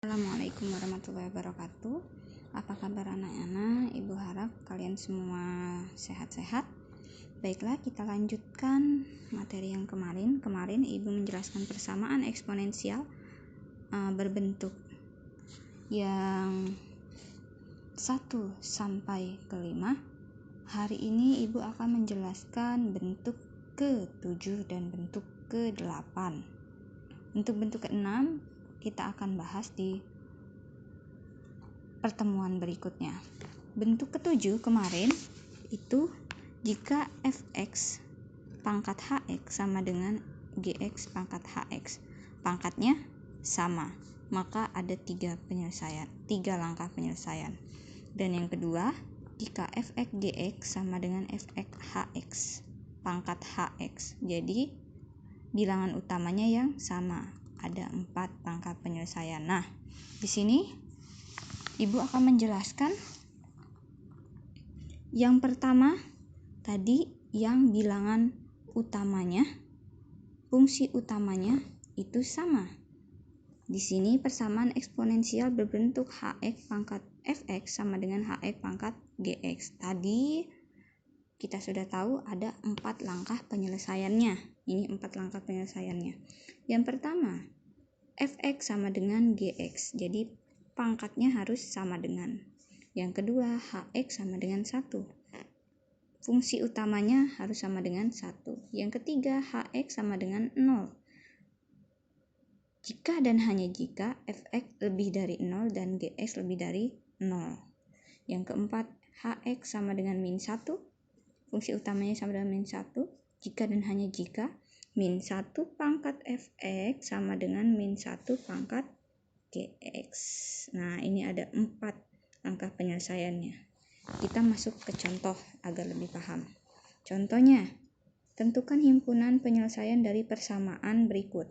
Assalamualaikum warahmatullahi wabarakatuh. Apa kabar anak-anak? Ibu harap kalian semua sehat-sehat. Baiklah, kita lanjutkan materi yang kemarin. Kemarin ibu menjelaskan persamaan eksponensial berbentuk yang 1 sampai ke 5. Hari ini ibu akan menjelaskan bentuk ke-7 dan bentuk ke-8. Untuk bentuk ke-6 kita akan bahas di pertemuan berikutnya. Bentuk ke-7 kemarin itu jika fx pangkat hx sama dengan gx pangkat hx, pangkatnya sama, maka ada 3 langkah penyelesaian. Dan yang kedua, jika fx gx sama dengan fx hx, pangkat hx, jadi bilangan utamanya yang sama, ada 4 langkah penyelesaian. Nah, di sini ibu akan menjelaskan yang pertama tadi, yang bilangan utamanya, fungsi utamanya itu sama. Di sini persamaan eksponensial berbentuk hx pangkat fx sama dengan hx pangkat gx. Tadi kita sudah tahu ada 4 langkah penyelesaiannya. Ini 4 langkah penyelesaiannya. Yang pertama, fx sama dengan gx, jadi pangkatnya harus sama dengan. Yang kedua, hx sama dengan 1, fungsi utamanya harus sama dengan 1. Yang ketiga, hx sama dengan 0, jika dan hanya jika fx lebih dari 0 dan gx lebih dari 0. Yang keempat, hx sama dengan min 1, fungsi utamanya sama dengan min 1, jika dan hanya jika min 1 pangkat fx sama dengan min 1 pangkat gx. Nah, ini ada 4 langkah penyelesaiannya. Kita masuk ke contoh agar lebih paham. Contohnya, tentukan himpunan penyelesaian dari persamaan berikut.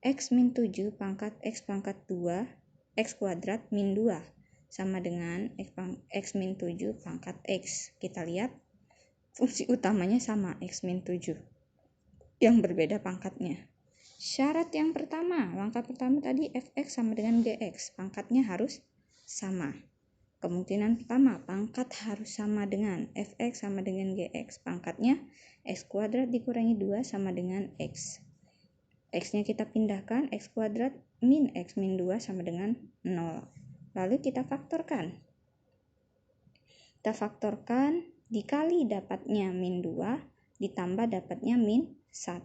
X min 7 pangkat X pangkat 2 X kuadrat min 2 sama dengan X min 7 pangkat X. Kita lihat fungsi utamanya sama, X min 7. Yang berbeda pangkatnya. Syarat yang pertama, langkah pertama tadi fx sama dengan gx, pangkatnya harus sama. Kemungkinan pertama, pangkat harus sama dengan fx sama dengan gx, pangkatnya x kuadrat dikurangi 2 sama dengan x. X-nya kita pindahkan, x kuadrat min x min 2 sama dengan 0. Lalu kita faktorkan. Kita faktorkan, dikali dapatnya min 2, ditambah dapatnya min 1.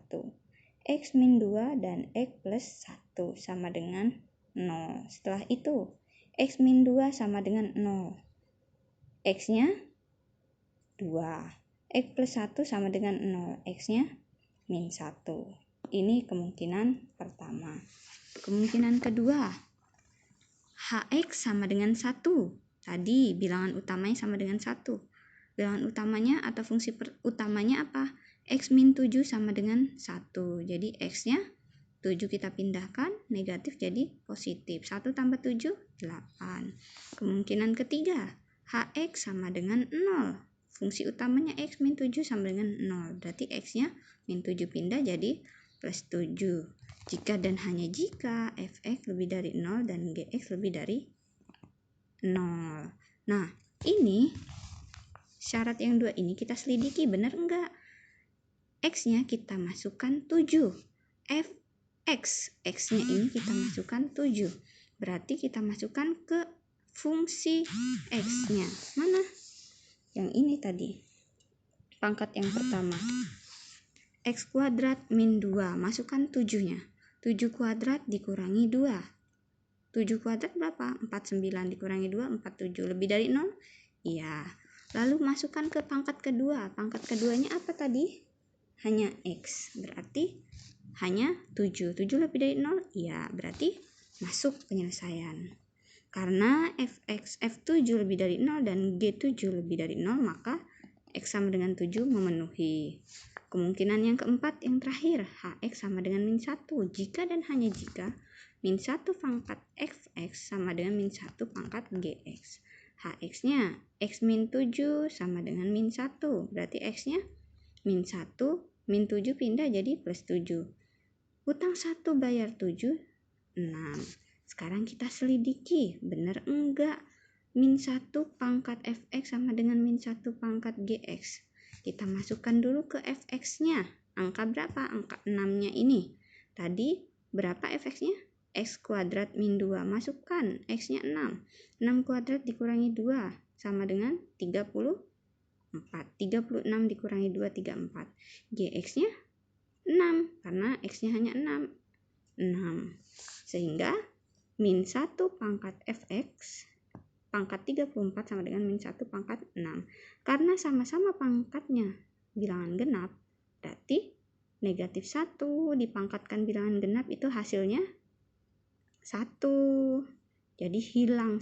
X min 2 dan X plus 1 sama dengan 0. Setelah itu, X min 2 sama dengan 0. X-nya 2. X plus 1 sama dengan 0. X-nya min 1. Ini kemungkinan pertama. Kemungkinan kedua, HX sama dengan 1. Tadi bilangan utamanya sama dengan 1. Bilangan utamanya atau fungsi utamanya apa? X min 7 sama dengan 1. Jadi X-nya 7 kita pindahkan, negatif jadi positif. 1 tambah 7, 8. Kemungkinan ketiga, HX sama dengan 0. Fungsi utamanya X min 7 sama dengan 0. Berarti X-nya min 7 pindah jadi plus 7. Jika dan hanya jika Fx lebih dari 0 dan Gx lebih dari 0. Nah, ini syarat yang 2 ini kita selidiki, benar enggak? X-nya kita masukkan 7. X-nya ini kita masukkan 7. Berarti kita masukkan ke fungsi X-nya. Mana? Yang ini tadi. Pangkat yang pertama. X kuadrat min 2. Masukkan 7-nya. 7 kuadrat dikurangi 2. 7 kuadrat berapa? 49 dikurangi 2, 47. Lebih dari 0? Iya. Lalu masukkan ke pangkat kedua. Pangkat keduanya apa tadi? Hanya X. Berarti hanya 7. 7 lebih dari 0? Iya. Berarti masuk penyelesaian. Karena F7 lebih dari 0 dan G7 lebih dari 0, maka X sama dengan 7 memenuhi. Kemungkinan yang keempat, yang terakhir, HX sama dengan min 1. Jika dan hanya jika min 1 pangkat Fx sama dengan min 1 pangkat Gx. HX-nya X min 7 sama dengan min 1. Berarti X-nya min 1, min 7 pindah jadi plus 7. Hutang 1 bayar 7, 6. Sekarang kita selidiki, benar enggak min 1 pangkat fx sama dengan min 1 pangkat gx. Kita masukkan dulu ke fx-nya. Angka berapa? Angka 6-nya ini. Tadi berapa fx-nya? X kuadrat min 2. Masukkan x-nya 6. 6 kuadrat dikurangi 2 sama dengan 34. 36 dikurangi 2, 34. Gx-nya 6 karena x-nya hanya 6. 6. Sehingga min 1 pangkat fx pangkat 34 sama dengan min 1 pangkat 6. Karena sama-sama pangkatnya bilangan genap, berarti negatif 1 dipangkatkan bilangan genap itu hasilnya 1. Jadi hilang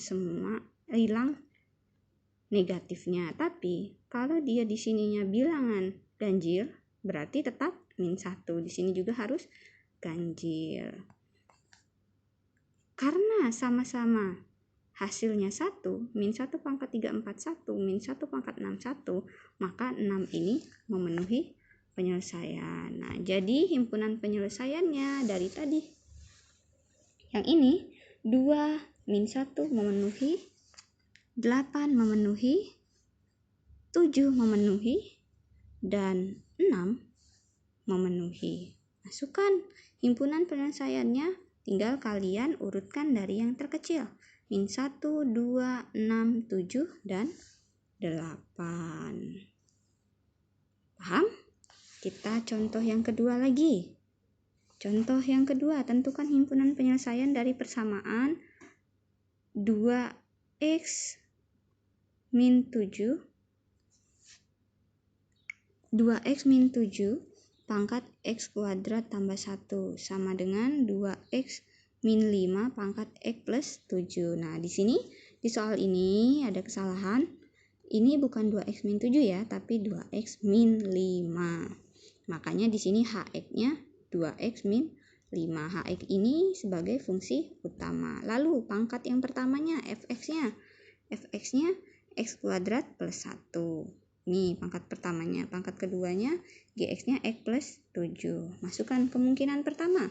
negatifnya. Tapi kalau dia di sininya bilangan ganjil, berarti tetap min 1. Di sini juga harus ganjil. Karena sama-sama hasilnya 1, min 1 pangkat 341, min 1 pangkat 61, maka 6 ini memenuhi penyelesaian. Nah, jadi himpunan penyelesaiannya dari tadi. Yang ini 2 min 1 memenuhi, 8 memenuhi, 7 memenuhi, dan 6 memenuhi. Masukkan himpunan penyelesaiannya, tinggal kalian urutkan dari yang terkecil. Min 1, 2, 6, 7, dan 8. Paham? Kita contoh yang kedua lagi. Contoh yang kedua, tentukan himpunan penyelesaian dari persamaan 2x min 7 pangkat x kuadrat tambah 1 sama dengan 2x min 5 pangkat x plus 7. Nah, di sini di soal ini ada kesalahan. Ini bukan 2x min 7 ya, tapi 2x min 5. Makanya di sini hx-nya 2x min 5. Hx ini sebagai fungsi utama. Lalu pangkat yang pertamanya fx-nya. Fx-nya x kuadrat plus 1. Ini pangkat pertamanya. Pangkat keduanya gx-nya x plus 7. Masukkan kemungkinan pertama.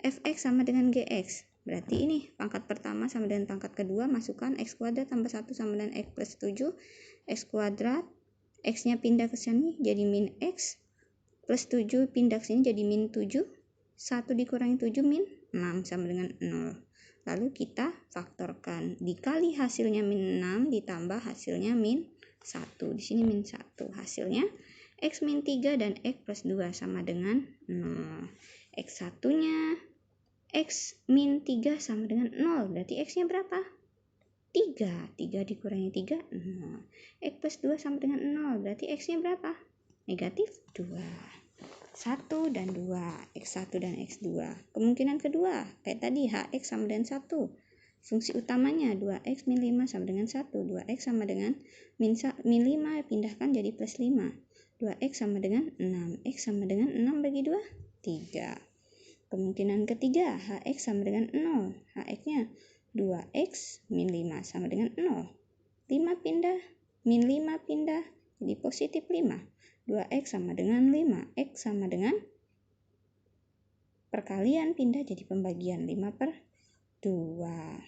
Fx sama dengan gx. Berarti ini pangkat pertama sama dengan pangkat kedua. Masukkan x kuadrat tambah 1 sama dengan x plus 7. X kuadrat. X-nya pindah ke sini jadi min x. Plus 7 pindah ke sini jadi min 7. 1 dikurangi 7 min 6 sama dengan 0. Lalu kita faktorkan. Dikali hasilnya min 6 ditambah hasilnya min 1. Di sini min 1. Hasilnya x min 3 dan x plus 2 sama dengan 0. X1-nya x min 3 sama dengan 0. Berarti x-nya berapa? 3. 3 dikurangi 3, 0. X plus 2 sama dengan 0. Berarti x-nya berapa? Negatif 2. 1 dan 2, x1 dan x2. Kemungkinan kedua, kayak tadi hx sama dengan 1. Fungsi utamanya 2x min 5 sama dengan 1. 2x sama dengan min 5 pindahkan jadi plus 5. 2x sama dengan 6. X sama dengan 6 bagi 2, 3. Kemungkinan ketiga, hx sama dengan 0. Hx-nya 2x min 5 sama dengan 0. 5 pindah, min 5 pindah jadi positif 5. 2x sama dengan 5. X sama dengan perkalian pindah jadi pembagian 5 per 2.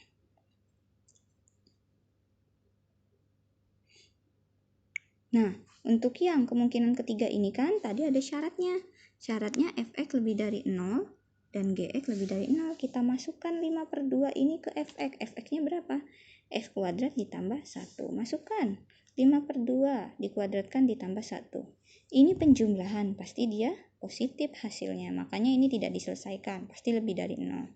Nah, untuk yang kemungkinan ketiga ini kan tadi ada syaratnya. Syaratnya fx lebih dari 0 dan gx lebih dari 0. Kita masukkan 5 per 2 ini ke fx. Fx-nya berapa? X kuadrat ditambah 1. Masukkan 5 per 2 dikuadratkan ditambah 1. Ini penjumlahan, pasti dia positif hasilnya. Makanya ini tidak diselesaikan, pasti lebih dari 0.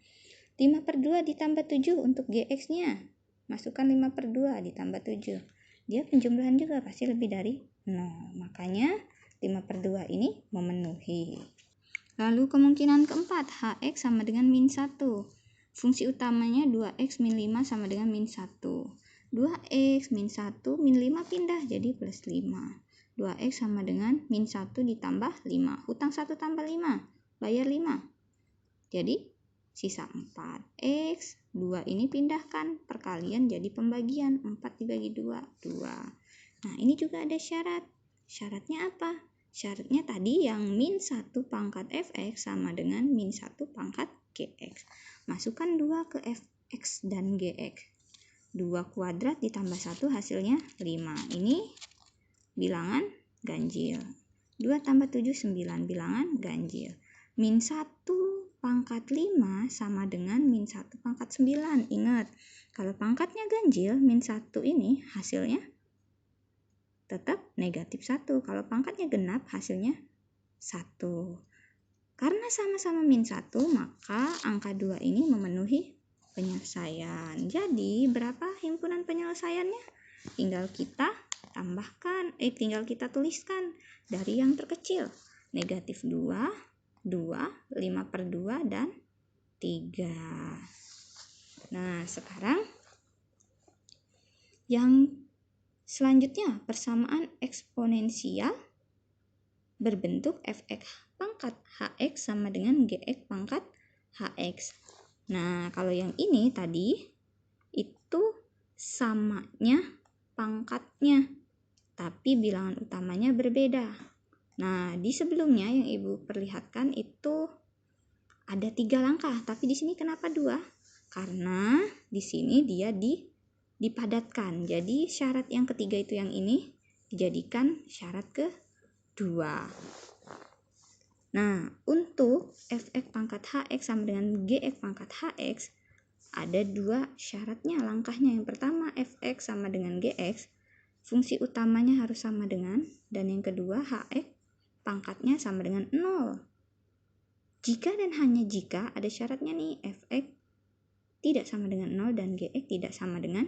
5 per 2 ditambah 7 untuk gx-nya. Masukkan 5 per 2 ditambah 7. Dia penjumlahan juga, pasti lebih dari 0. Makanya 5 per 2 ini memenuhi. Lalu kemungkinan keempat, hx sama dengan min 1. Fungsi utamanya 2x min 5 sama dengan min 1. 2x min 1, min 5 pindah jadi plus 5. 2x sama dengan min 1 ditambah 5. Hutang 1 tambah 5, bayar 5. Jadi sisa 4. X, 2 ini pindahkan, perkalian jadi pembagian. 4 dibagi 2, 2. Nah, ini juga ada syarat. Syaratnya apa? Syaratnya tadi yang min 1 pangkat fx sama dengan min 1 pangkat gx. Masukkan 2 ke X dan GX. 2 kuadrat ditambah 1 hasilnya 5. Ini bilangan ganjil. 2 tambah 7, 9, bilangan ganjil. Min 1 pangkat 5 sama dengan min 1 pangkat 9. Ingat, kalau pangkatnya ganjil, min 1 ini hasilnya tetap negatif 1. Kalau pangkatnya genap, hasilnya 1. Karena sama-sama min 1, maka angka 2 ini memenuhi penyelesaian. Jadi, berapa himpunan penyelesaiannya? Tinggal kita tambahkan, tinggal kita tuliskan dari yang terkecil. Negatif 2, 2, 5/2, dan 3. Nah, sekarang yang selanjutnya, persamaan eksponensial berbentuk fx pangkat hx sama dengan gx pangkat hx. Nah, kalau yang ini tadi itu samanya pangkatnya, tapi bilangan utamanya berbeda. Nah, di sebelumnya yang Ibu perlihatkan itu ada 3 langkah, tapi di sini kenapa 2? Karena di sini dia dipadatkan. Jadi syarat yang ketiga itu yang ini dijadikan syarat kedua. Nah, untuk fx pangkat hx sama dengan gx pangkat hx ada 2 syaratnya, langkahnya. Yang pertama, fx sama dengan gx, fungsi utamanya harus sama dengan, dan yang kedua, hx pangkatnya sama dengan 0. Jika dan hanya jika ada syaratnya nih, fx tidak sama dengan 0 dan gx tidak sama dengan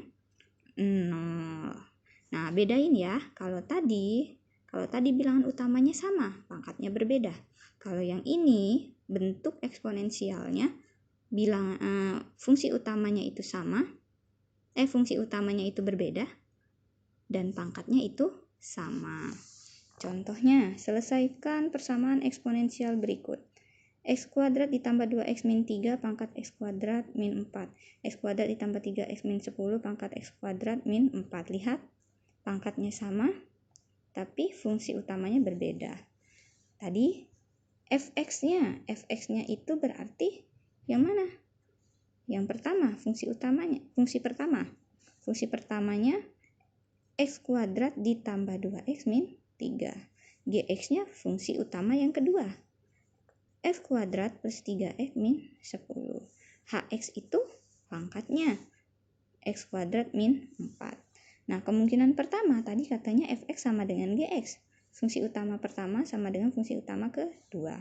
0. Nah, bedain ya. Kalau tadi bilangan utamanya sama, pangkatnya berbeda. Kalau yang ini bentuk eksponensialnya fungsi utamanya itu sama, fungsi utamanya itu berbeda dan pangkatnya itu sama. Contohnya, selesaikan persamaan eksponensial berikut. X kuadrat ditambah 2x min 3 pangkat x kuadrat min 4. X kuadrat ditambah 3x min 10 pangkat x kuadrat min 4. Lihat, pangkatnya sama, tapi fungsi utamanya berbeda. Tadi fx-nya itu berarti yang mana? Yang pertama, fungsi pertamanya x kuadrat ditambah 2x min 3. Gx-nya fungsi utama yang kedua, f kuadrat plus 3x min 10. Hx itu pangkatnya x kuadrat min 4. Nah, kemungkinan pertama tadi katanya fx sama dengan gx. Fungsi utama pertama sama dengan fungsi utama kedua.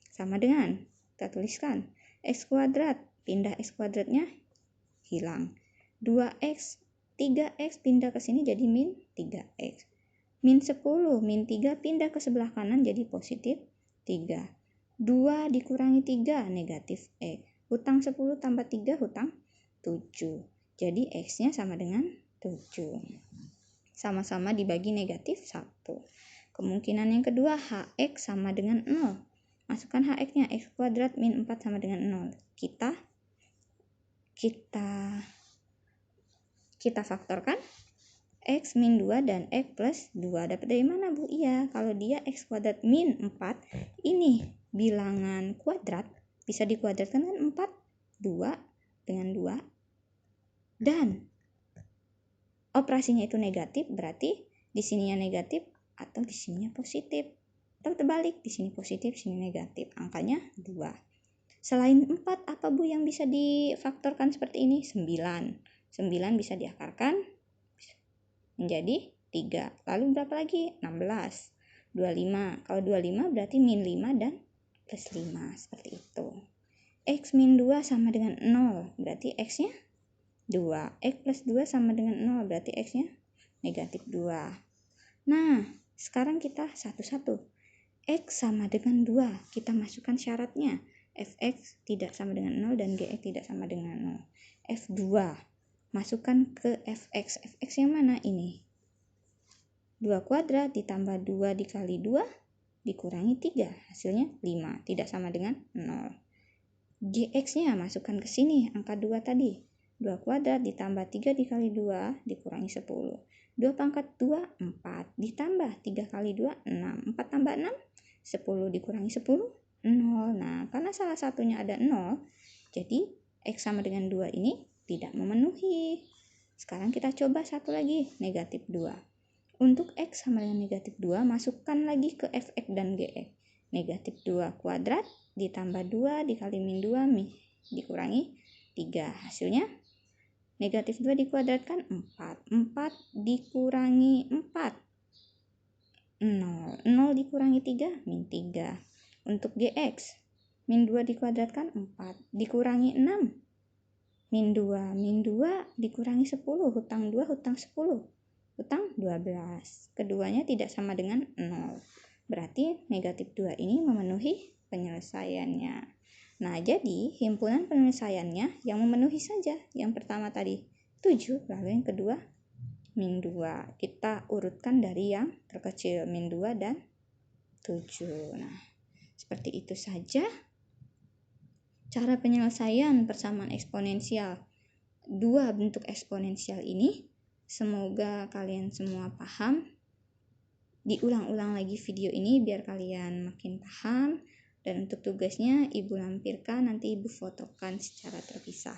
Sama dengan, kita tuliskan, x kuadrat, pindah x kuadratnya, hilang. 2x, 3x pindah ke sini jadi min 3x. Min 10, min 3 pindah ke sebelah kanan jadi positif 3. 2 dikurangi 3, negatif x. Hutang 10 tambah 3, hutang 7. Jadi x-nya sama dengan 7. Sama-sama dibagi negatif 1. Kemungkinan yang kedua, hx sama dengan 0. Masukkan hx-nya, x kuadrat min 4 sama dengan 0. Kita faktorkan. X min 2 dan X plus 2. Dapat dari mana, Bu? Iya, kalau dia X kuadrat min 4, ini bilangan kuadrat, bisa dikuadratkan dengan 4, 2 dengan 2. Dan operasinya itu negatif, berarti di sininya negatif atau di sininya positif. Atau terbalik, di sini positif, di sini negatif. Angkanya 2. Selain 4, apa, Bu, yang bisa difaktorkan seperti ini? 9. 9 bisa diakarkan menjadi 3. Lalu berapa lagi? 16. 25. Kalau 25 berarti min 5 dan plus 5. Seperti itu. X min 2 sama dengan 0. Berarti X-nya 2. X plus 2 sama dengan 0. Berarti X-nya negatif 2. Nah, sekarang kita satu-satu. X sama dengan 2. Kita masukkan syaratnya. Fx tidak sama dengan 0 dan Gx tidak sama dengan 0. F2. Masukkan ke fx. Fx yang mana ini? 2 kuadrat ditambah 2 dikali 2 dikurangi 3. Hasilnya 5. Tidak sama dengan 0. Gx-nya masukkan ke sini. Angka 2 tadi. 2 kuadrat ditambah 3 dikali 2 dikurangi 10. 2 pangkat 2, 4. Ditambah 3 kali 2, 6. 4 tambah 6, 10 dikurangi 10, 0. Nah, karena salah satunya ada 0, jadi X sama dengan 2 ini Tidak memenuhi. Sekarang kita coba satu lagi, negatif 2. Untuk X sama dengan negatif 2, masukkan lagi ke Fx dan Gx. Negatif 2 kuadrat ditambah 2 dikali min 2 dikurangi 3. Hasilnya negatif 2 dikuadratkan 4. 4 dikurangi 4. 0. 0 dikurangi 3, min 3. Untuk Gx, min 2 dikuadratkan 4. Dikurangi 6. Min 2. Min 2 dikurangi 10. Hutang 2, hutang 10. Hutang 12. Keduanya tidak sama dengan 0. Berarti negatif 2 ini memenuhi penyelesaiannya. Nah, jadi himpunan penyelesaiannya yang memenuhi saja. Yang pertama tadi 7, lalu yang kedua min 2. Kita urutkan dari yang terkecil, min 2 dan 7. Nah, seperti itu saja cara penyelesaian persamaan eksponensial. Dua bentuk eksponensial ini. Semoga kalian semua paham. Diulang-ulang lagi video ini biar kalian makin paham. Dan untuk tugasnya Ibu lampirkan, nanti Ibu fotokan secara terpisah.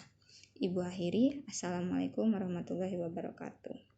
Ibu akhiri. Assalamualaikum warahmatullahi wabarakatuh.